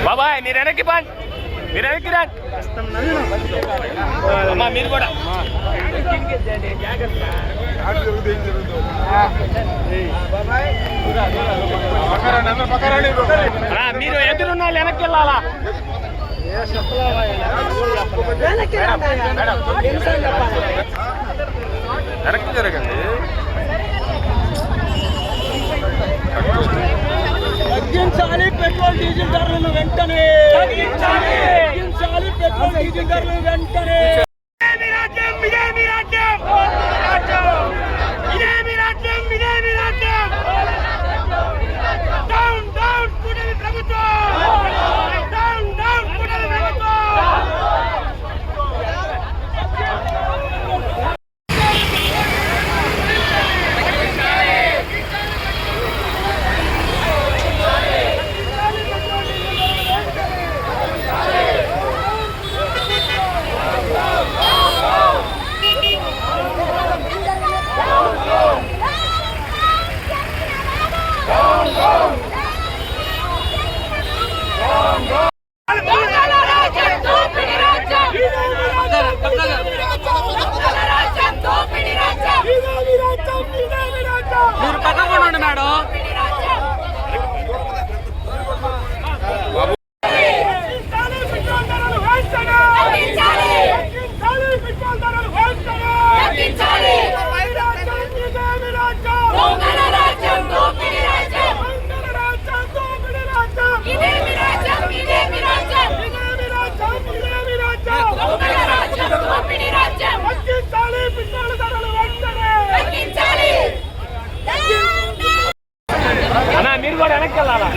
బాబాయ్ మీరు వెనక్కి పండి, మీరు వెనక్కి రండి అమ్మా, మీరు కూడా మీరు ఎదురున్న వెనక్కి వెళ్ళాలా? వెనక్కి జరగండి. తగ్గించాలి పెట్రోల్ డీజిల్ ధరలను వెంటనే, తగ్గించాలి పెట్రోల్ డీజిల్ ధరలను వెంటనే. మీరు పక్కకుండా మేడం. అన్నా మీరు కూడా వెనక్కి వెళ్ళాలా?